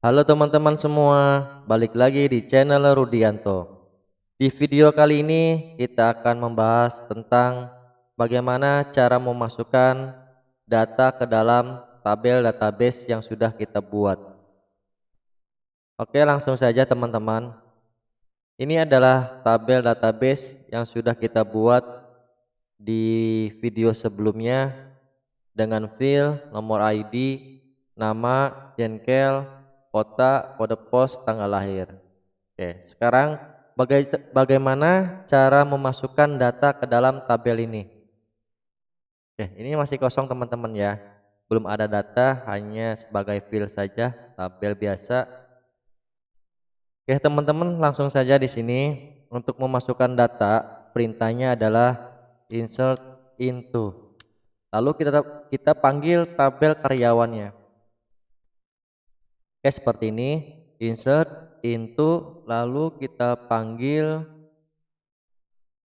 Halo teman-teman semua, balik lagi di channel Rudianto. Di video kali ini kita akan membahas tentang bagaimana cara memasukkan data ke dalam tabel database yang sudah kita buat. Oke, langsung saja teman-teman. Ini adalah tabel database yang sudah kita buat di video sebelumnya dengan file, nomor ID, nama, jengkel, kota, kode pos, tanggal lahir. Oke, sekarang bagaimana cara memasukkan data ke dalam tabel ini? Oke, ini masih kosong teman-teman ya. Belum ada data, hanya sebagai file saja, tabel biasa. Oke, teman-teman langsung saja di sini untuk memasukkan data, perintahnya adalah insert into. Lalu kita panggil tabel karyawannya. Oke, seperti ini, insert into, lalu kita panggil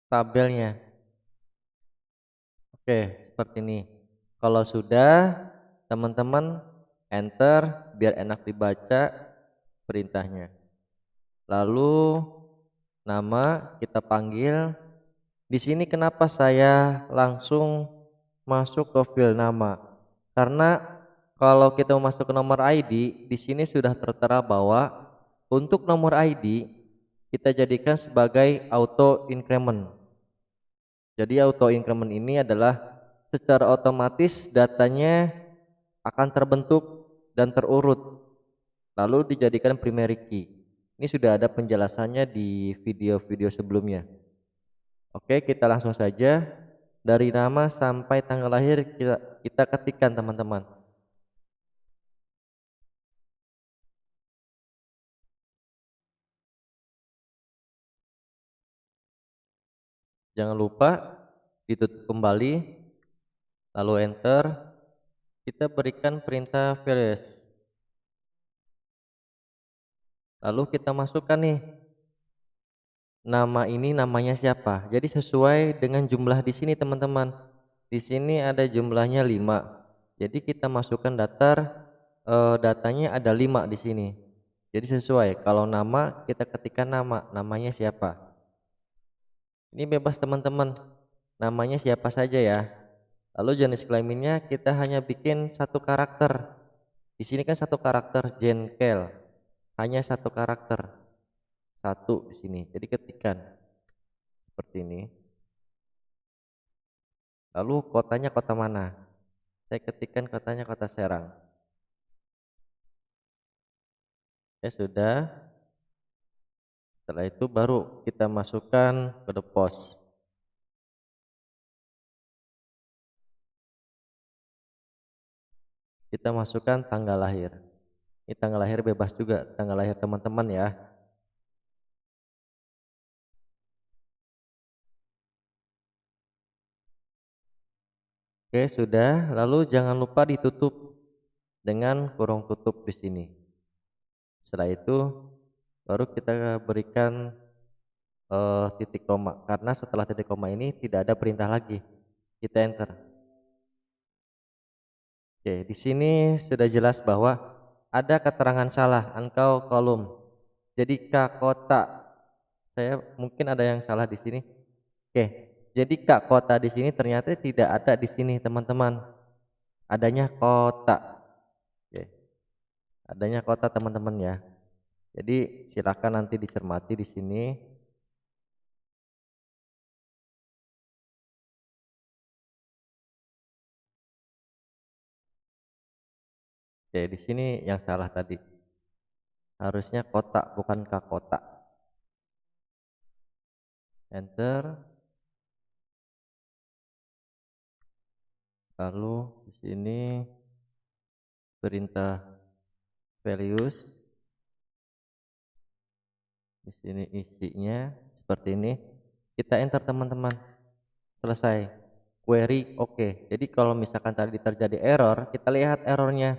tabelnya. Oke, seperti ini. Kalau sudah, teman-teman enter biar enak dibaca perintahnya. Lalu nama kita panggil. Di sini kenapa saya langsung masuk ke file nama? Karena kalau kita masuk ke nomor ID, di sini sudah tertera bahwa untuk nomor ID kita jadikan sebagai auto increment. Jadi auto increment ini adalah secara otomatis datanya akan terbentuk dan terurut lalu dijadikan primary key. Ini sudah ada penjelasannya di video-video sebelumnya. Oke, kita langsung saja dari nama sampai tanggal lahir kita ketikkan teman-teman. Jangan lupa ditutup kembali, lalu enter. Kita berikan perintah values. Lalu kita masukkan nih nama ini namanya siapa. Jadi sesuai dengan jumlah di sini teman-teman. Di sini ada jumlahnya 5. Jadi kita masukkan datanya ada 5 di sini. Jadi sesuai. Kalau nama kita ketikkan namanya siapa. Ini bebas teman-teman. Namanya siapa saja ya. Lalu jenis kelaminnya kita hanya bikin satu karakter. Di sini kan satu karakter jengkel. Hanya satu karakter. Satu di sini. Jadi ketikkan seperti ini. Lalu kotanya kota mana? Saya ketikkan kotanya kota Serang. Ya sudah. Setelah itu baru kita masukkan kode pos. Kita masukkan tanggal lahir. Ini tanggal lahir bebas juga, tanggal lahir teman-teman ya. Oke, sudah. Lalu jangan lupa ditutup dengan kurung tutup di sini. Setelah itu baru kita berikan titik koma, karena setelah titik koma ini tidak ada perintah lagi. Kita enter. Oke, di sini sudah jelas bahwa ada keterangan salah engkau kolom. Jadi K kota. Saya mungkin ada yang salah di sini. Oke, jadi K kota di sini ternyata tidak ada di sini teman-teman. Adanya kota. Oke. Adanya kota teman-teman ya. Jadi silakan nanti dicermati di sini. Oke, di sini yang salah tadi. Harusnya kota bukan K kota. Enter. Lalu di sini perintah values. Di sini isinya seperti ini. Kita enter teman-teman. Selesai. Query oke. Jadi kalau misalkan tadi terjadi error, kita lihat errornya.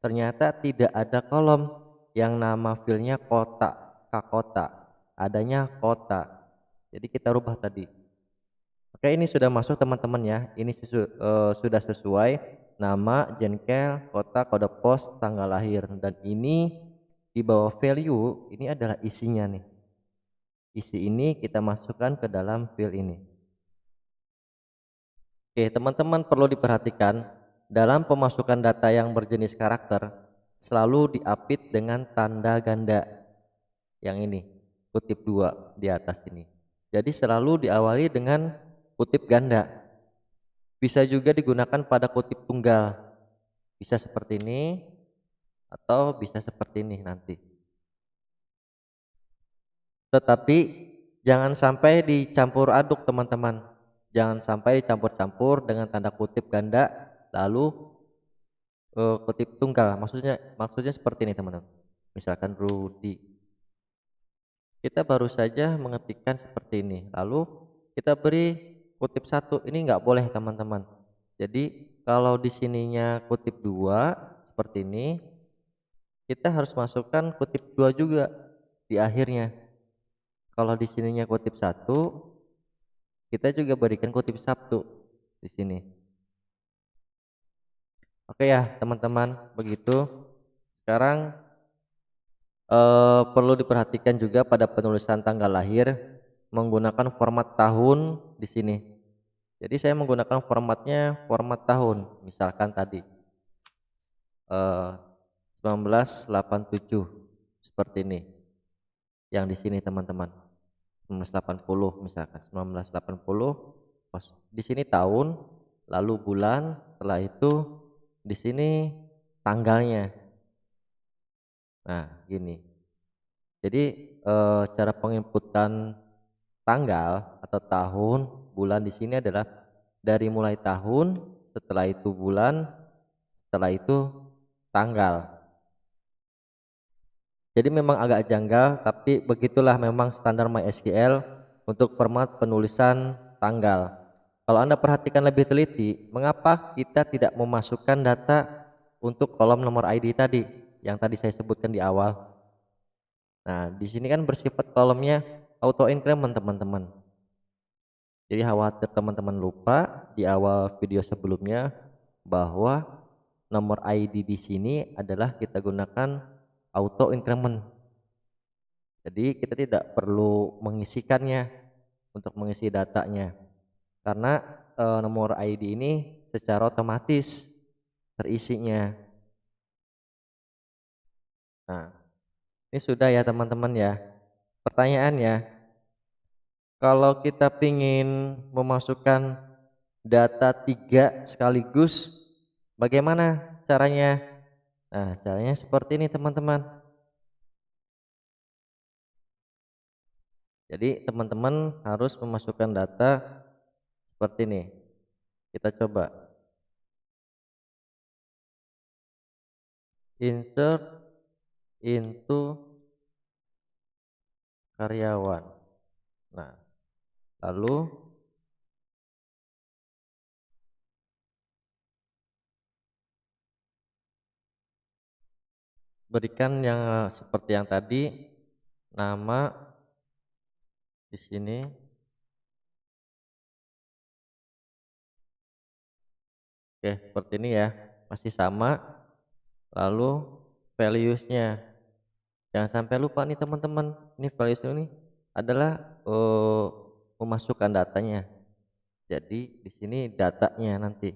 Ternyata tidak ada kolom yang nama filenya kota, kota. Adanya kota. Jadi kita rubah tadi. Oke, ini sudah masuk teman-teman ya. Ini sudah sesuai nama, jengkel, kota, kode pos, tanggal lahir, dan ini di bawah value ini adalah isinya nih. Isi ini kita masukkan ke dalam field ini. Oke, teman-teman perlu diperhatikan dalam pemasukan data yang berjenis karakter selalu diapit dengan tanda ganda yang ini, kutip 2 di atas ini. Jadi selalu diawali dengan kutip ganda. Bisa juga digunakan pada kutip tunggal. Bisa seperti ini atau bisa seperti ini nanti. Tetapi jangan sampai dicampur aduk teman-teman. Jangan sampai dicampur-campur dengan tanda kutip ganda lalu kutip tunggal. Maksudnya seperti ini teman-teman. Misalkan Rudy. Kita baru saja mengetikkan seperti ini. Lalu kita beri kutip 1. Ini enggak boleh teman-teman. Jadi kalau di sininya kutip 2 seperti ini, kita harus masukkan kutip 2 juga di akhirnya. Kalau di sininya kutip 1, kita juga berikan kutip 1 di sini. Oke ya teman-teman, begitu. Sekarang perlu diperhatikan juga pada penulisan tanggal lahir menggunakan format tahun di sini. Jadi saya menggunakan format tahun. Misalkan tadi 1987 seperti ini. Yang di sini teman-teman. 1980 misalkan 1980. Di sini tahun, lalu bulan, setelah itu di sini tanggalnya. Nah, gini. Jadi cara penginputan tanggal atau tahun, bulan di sini adalah dari mulai tahun, setelah itu bulan, setelah itu tanggal. Jadi memang agak janggal, tapi begitulah memang standar MySQL untuk format penulisan tanggal. Kalau Anda perhatikan lebih teliti, mengapa kita tidak memasukkan data untuk kolom nomor ID tadi yang tadi saya sebutkan di awal. Nah, di sini kan bersifat kolomnya auto increment teman-teman. Jadi khawatir teman-teman lupa di awal video sebelumnya bahwa nomor ID di sini adalah kita gunakan auto increment. Jadi kita tidak perlu mengisikannya untuk mengisi datanya karena nomor ID ini secara otomatis terisinya. Nah, ini sudah ya teman-teman ya. Pertanyaannya, kalau kita ingin memasukkan data 3 sekaligus, bagaimana caranya? Nah, caranya seperti ini teman-teman. Jadi teman-teman harus memasukkan data seperti ini. Kita coba insert into karyawan. Nah, lalu berikan yang seperti yang tadi, nama di sini. Oke, seperti ini ya. Masih sama. Lalu values-nya. Jangan sampai lupa nih teman-teman. Ini values ini adalah memasukkan datanya. Jadi di sini datanya nanti.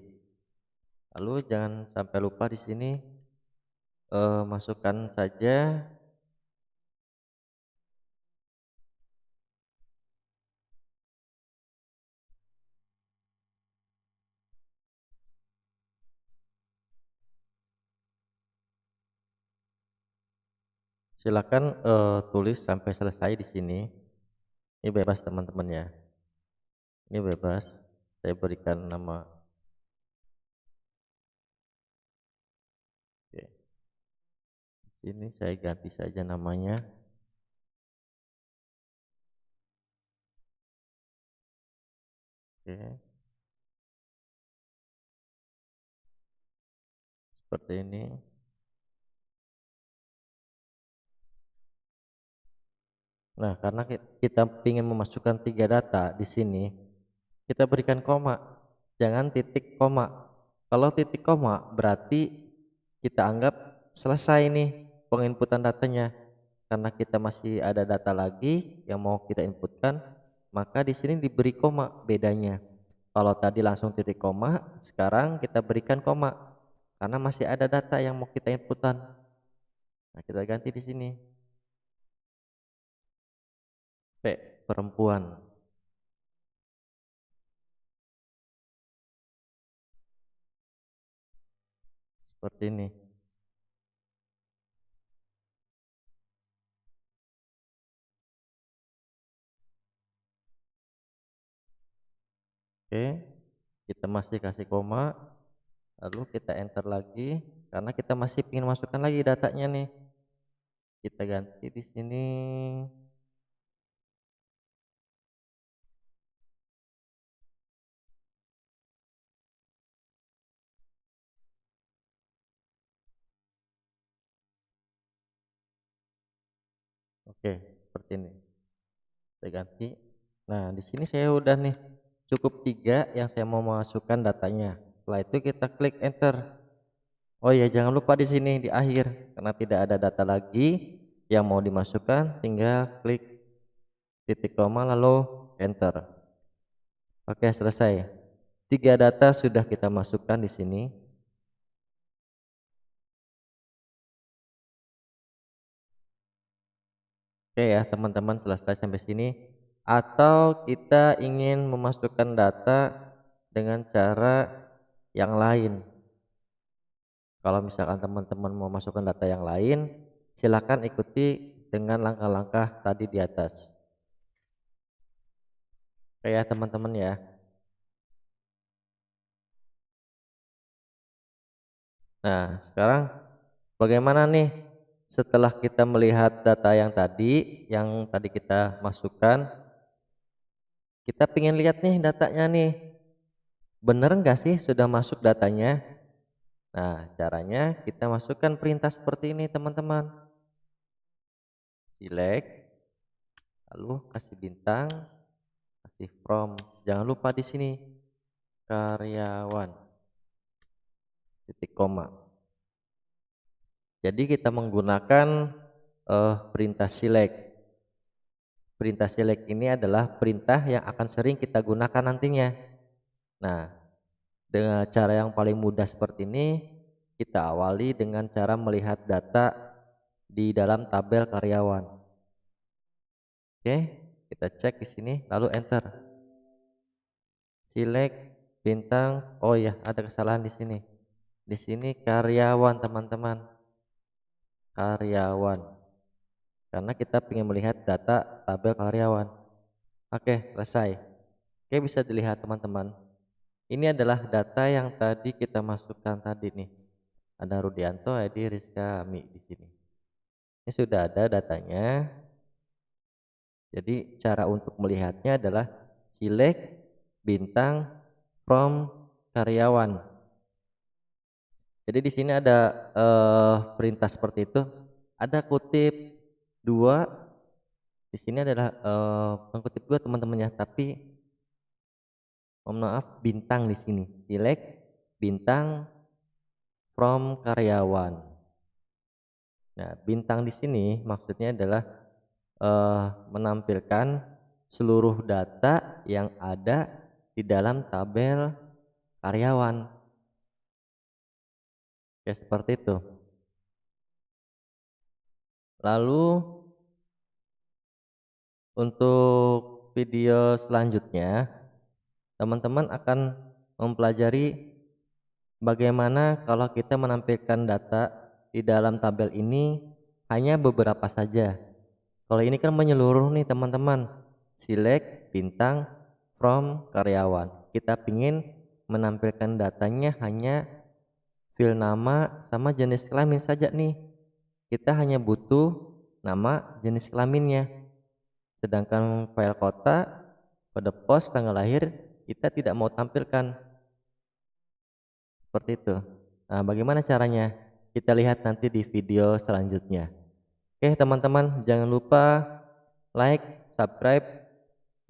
Lalu jangan sampai lupa di sini masukkan saja silakan tulis sampai selesai di sini. Ini bebas teman-teman ya. Ini bebas. Saya berikan nama. Oke. Di sini saya ganti saja namanya. Oke. Seperti ini. Nah, karena kita ingin memasukkan 3 data di sini, kita berikan koma, jangan titik koma. Kalau titik koma berarti kita anggap selesai nih. penginputan datanya. Karena kita masih ada data lagi yang mau kita inputkan, maka di sini diberi koma bedanya. Kalau tadi langsung titik koma, sekarang kita berikan koma karena masih ada data yang mau kita inputkan. Nah, kita ganti di sini. P, perempuan. Seperti ini. Oke, kita masih kasih koma, lalu kita enter lagi karena kita masih ingin masukkan lagi datanya nih. Kita ganti di sini. Oke, seperti ini. Saya ganti. Nah, di sini saya udah nih cukup 3 yang saya mau masukkan datanya. Setelah itu kita klik enter. Oh ya, jangan lupa di sini di akhir karena tidak ada data lagi yang mau dimasukkan, tinggal klik titik koma lalu enter. Oke, selesai. 3 data sudah kita masukkan di sini. Oke ya, teman-teman, selesai sampai sini. Atau kita ingin memasukkan data dengan cara yang lain. Kalau misalkan teman-teman mau masukkan data yang lain, silakan ikuti dengan langkah-langkah tadi di atas. Oke ya, teman-teman ya. Nah, sekarang bagaimana nih setelah kita melihat data yang tadi kita masukkan, kita pengen lihat nih datanya nih, bener nggak sih sudah masuk datanya? Nah, caranya kita masukkan perintah seperti ini, teman-teman. Select, lalu kasih bintang, kasih from. Jangan lupa di sini karyawan, titik koma. Jadi kita menggunakan perintah select. Perintah select ini adalah perintah yang akan sering kita gunakan nantinya. Nah, dengan cara yang paling mudah seperti ini, kita awali dengan cara melihat data di dalam tabel karyawan. Oke, kita cek di sini, lalu enter. Select bintang. Oh ya, ada kesalahan di sini. Di sini karyawan, teman-teman. Karyawan. Karena kita ingin melihat data tabel karyawan. Oke, selesai. Oke, bisa dilihat teman-teman. Ini adalah data yang tadi kita masukkan tadi nih. Ada Rudianto, Edi, Rizka, Mi di sini. Ini sudah ada datanya. Jadi cara untuk melihatnya adalah select bintang from karyawan. Jadi di sini ada perintah seperti itu. Ada kutip 2. Di sini adalah pengkutip 2 teman-teman ya, tapi mohon maaf bintang di sini. Select bintang from karyawan. Nah, bintang di sini maksudnya adalah menampilkan seluruh data yang ada di dalam tabel karyawan. Ya, seperti itu. Lalu untuk video selanjutnya, teman-teman akan mempelajari bagaimana kalau kita menampilkan data di dalam tabel ini hanya beberapa saja. Kalau ini kan menyeluruh nih teman-teman. Select bintang from karyawan. Kita ingin menampilkan datanya hanya file nama sama jenis kelamin saja nih. Kita hanya butuh nama, jenis kelaminnya. Sedangkan file kota, kode pos, tanggal lahir kita tidak mau tampilkan. Seperti itu. Nah, bagaimana caranya? Kita lihat nanti di video selanjutnya. Oke, teman-teman, jangan lupa like, subscribe,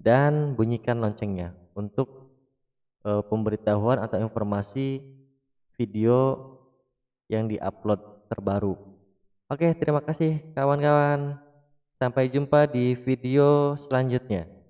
dan bunyikan loncengnya untuk pemberitahuan atau informasi video yang diupload terbaru. Oke, terima kasih kawan-kawan. Sampai jumpa di video selanjutnya.